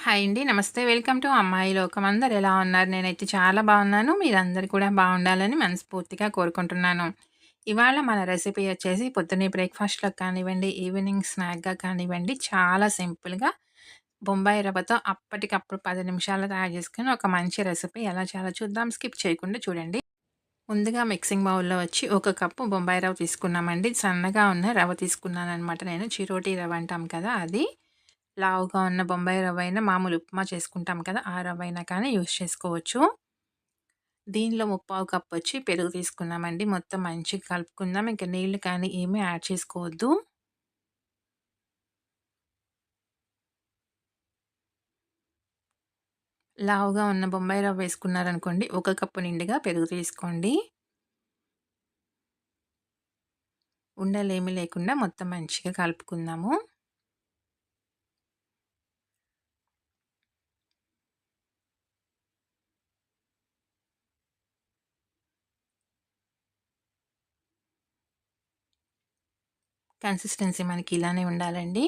Hi అండి. నమస్తే. Welcome to అమ్మాయి లోకం. అందరూ ఎలా ఉన్నారు? నేనైతే చాలా బాగున్నాను. మీరందరూ కూడా బాగుండాలని మనస్ఫూర్తిగా కోరుకుంటున్నాను. ఇవాళ మన రెసిపీ వచ్చేసి పొద్దున్నే బ్రేక్‌ఫాస్ట్‌లోకి కానివ్వండి, ఈవినింగ్ స్నాక్‌గా కానివ్వండి, చాలా సింపుల్‌గా బొంబాయి రవ్వతో అప్పటికప్పుడు 10 నిమిషాల్లో తయారు చేసుకుని ఒక మంచి రెసిపీ ఎలా చేయాలో చూద్దాం. స్కిప్ చేయకుండా చూడండి. ముందుగా మిక్సింగ్ బౌల్‌లో వచ్చి ఒక కప్పు బొంబాయి రవ్వ తీసుకున్నామండి. సన్నగా ఉన్న రవ్వ తీసుకున్నాననమాట నేను. చిరోటి రవ్వ అంటాం కదా! అది. లావుగా ఉన్న బొంబాయి రవ్వయినా, మామూలు ఉప్మా చేసుకుంటాం కదా! ఆ రవ్వయినా కానీ యూజ్ చేసుకోవచ్చు. దీనిలో ముప్పావు కప్పొచ్చి పెరుగు తీసుకున్నామండి. మొత్తం మంచిగా కలుపుకుందాం. ఇంక నీళ్లు కానీ ఏమీ యాడ్ చేసుకోవద్దు. లావుగా ఉన్న బొంబాయి రవ్వ వేసుకున్నారనుకోండి, ఒక కప్పు నిండుగా పెరుగు తీసుకోండి. ఉండలేమి లేకుండా మొత్తం మంచిగా కలుపుకుందాము. కన్సిస్టెన్సీ మనకి ఇలానే ఉండాలండి.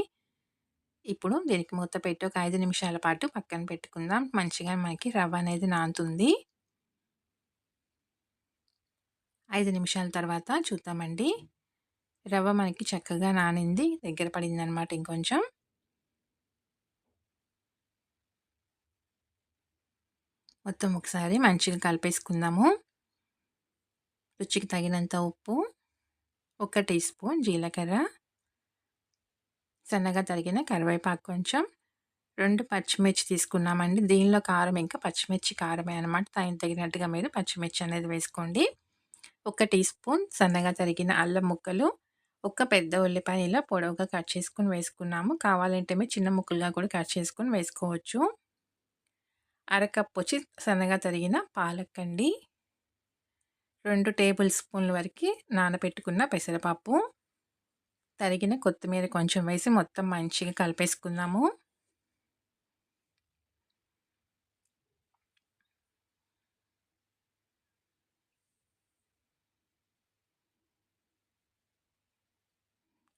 ఇప్పుడు దీనికి మూత పెట్టి ఒక 5 నిమిషాల పాటు పక్కన పెట్టుకుందాం. మంచిగా మనకి రవ్వ అనేది నానుతుంది. 5 నిమిషాల తర్వాత చూద్దామండి. రవ్వ మనకి చక్కగా నానింది. దగ్గర పడిందనమాట ఇంకొంచెం. మొత్తం ఒకసారి మంచిగా కలిపేసుకుందాము. రుచికి తగినంత ఉప్పు, ఒక టీ స్పూన్ జీలకర్ర, సన్నగా తరిగిన కరివేపాకు కొంచెం, 2 పచ్చిమిర్చి తీసుకున్నామండి. దీనిలో కారం ఇంకా పచ్చిమిర్చి కారమే అనమాట. దానికి తగినట్టుగా మీరు పచ్చిమిర్చి అనేది వేసుకోండి. ఒక టీ స్పూన్ సన్నగా తరిగిన అల్లం ముక్కలు, ఒక పెద్ద ఉల్లిపాయ ఇలా పొడవుగా కట్ చేసుకొని వేసుకున్నాము. కావాలంటే మీరు చిన్న ముక్కలుగా కూడా కట్ చేసుకొని వేసుకోవచ్చు. అరకప్పొచ్చి సన్నగా తరిగిన పాలకండి, 2 టేబుల్ స్పూన్ల వరకి నానబెట్టుకున్న పెసరపప్పు, తరిగిన కొత్తిమీర కొంచెం వేసి మొత్తం మంచిగా కలిపేసుకుందాము.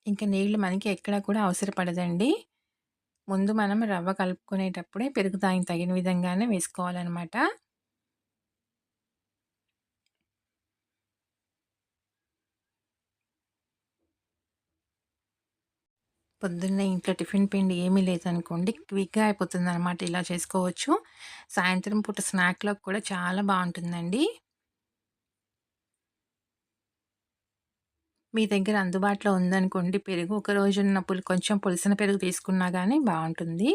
ఇంక నీళ్లు మనకి ఎక్కడ కూడా అవసరపడదండి. ముందు మనం రవ్వ కలుపుకునేటప్పుడే పెరుగు దానికి తగిన విధంగానే వేసుకోవాలనమాట. పొద్దున్నే ఇంట్లో టిఫిన్ పిండి ఏమీ లేదనుకోండి, క్విక్‌గా అయిపోతుందనమాట. ఇలా చేసుకోవచ్చు. సాయంత్రం పూట స్నాక్‌లోకి కూడా చాలా బావుంటుందండి. మీ దగ్గర అందుబాటులో ఉందనుకోండి పెరుగు, ఒక రోజున్న కొంచెం పులిసిన పెరుగు తీసుకున్నా గానీ బావుంటుంది.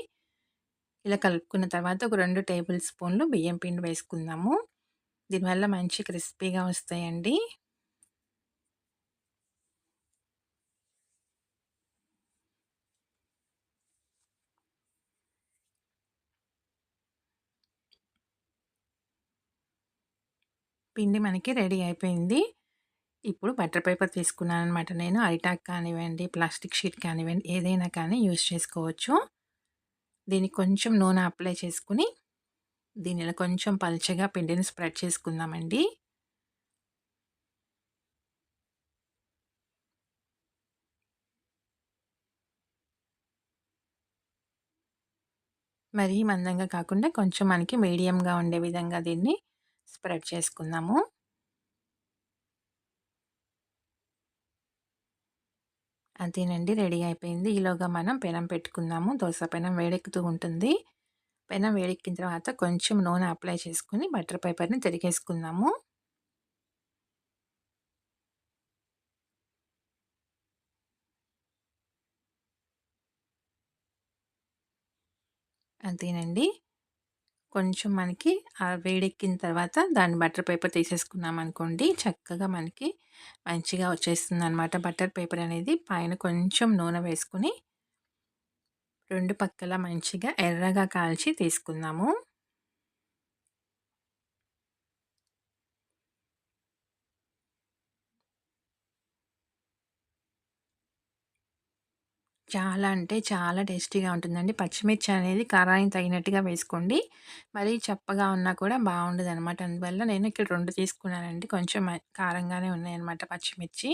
ఇలా కలుపుకున్న తర్వాత ఒక 2 టేబుల్ స్పూన్లు బియ్యం పిండి వేసుకుందాము. దీనివల్ల మంచి క్రిస్పీగా వస్తాయండి. పిండి మనకి రెడీ అయిపోయింది. ఇప్పుడు బటర్ పేపర్ తీసుకున్నాననమాట నేను. అరిటాకు కానివ్వండి, ప్లాస్టిక్ షీట్ కానివ్వండి, ఏదైనా కానీ యూజ్ చేసుకోవచ్చు. దీనికి కొంచెం నూనె అప్లై చేసుకొని, దీనిలో కొంచెం పల్చగా పిండిని స్ప్రెడ్ చేసుకుందామండి. మరీ మందంగా కాకుండా కొంచెం మనకి మీడియంగా ఉండే విధంగా దీన్ని స్ప్రెడ్ చేసుకుందాము. అంతేనండి, రెడీ అయిపోయింది. ఈలోగా మనం పెనం పెట్టుకుందాము. దోస పెనం వేడెక్కుతూ ఉంటుంది. పెనం వేడెక్కిన తర్వాత కొంచెం నూనె అప్లై చేసుకొని బటర్ పేపర్‌ని తిరిగేసుకుందాము. అంతేనండి. కొంచెం మనకి వేడెక్కిన తర్వాత దాన్ని బటర్ పేపర్ తీసేసుకున్నామనుకోండి, చక్కగా మనకి మంచిగా వచ్చేస్తుందనమాట. బటర్ పేపర్ అనేది పైన కొంచెం నూనె వేసుకొని, 2 పక్కల మంచిగా ఎర్రగా కాల్చి తీసుకుందాము. చాలా అంటే చాలా టేస్టీగా ఉంటుందండి. పచ్చిమిర్చి అనేది కారానికి తగినట్టుగా వేసుకోండి. మరీ చప్పగా ఉన్నా కూడా బావుండదనమాట. అందువల్ల నేను ఇక్కడ 2 తీసుకున్నానండి. కొంచెం కారంగానే ఉన్నాయన్నమాట పచ్చిమిర్చి.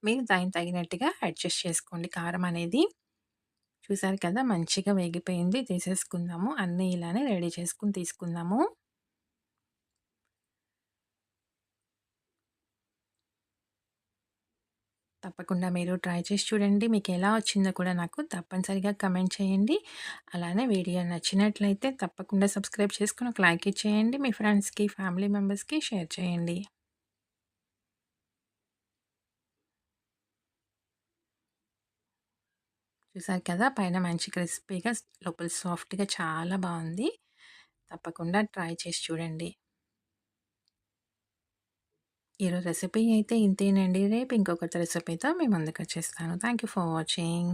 మీరు దానికి తగినట్టుగా అడ్జస్ట్ చేసుకోండి కారం అనేది. చూసారు కదా! మంచిగా వేగిపోయింది. తీసేసుకుందాము. అన్నీ ఇలానే రెడీ చేసుకొని తీసుకుందాము. తప్పకుండా మీరు ట్రై చేసి చూడండి. మీకెలా వచ్చిందో కూడా నాకు తప్పనిసరిగా కమెంట్ చేయండి. అలానే వీడియో నచ్చినట్లయితే తప్పకుండా సబ్స్క్రైబ్ చేసుకొని ఒక లైక్ ఇచ్చేయండి. మీ ఫ్రెండ్స్‌కి, ఫ్యామిలీ మెంబర్స్‌కి షేర్ చేయండి. చూసారు కదా! పైన మంచి క్రిస్పీగా, లోపల సాఫ్ట్‌గా చాలా బావుంది. తప్పకుండా ట్రై చేసి చూడండి. ఈరోజు రెసిపీ అయితే ఇంతేనండి. రేపు ఇంకొక రెసిపీతో మీ ముందుకొచ్చేస్తాను. Thank you for watching.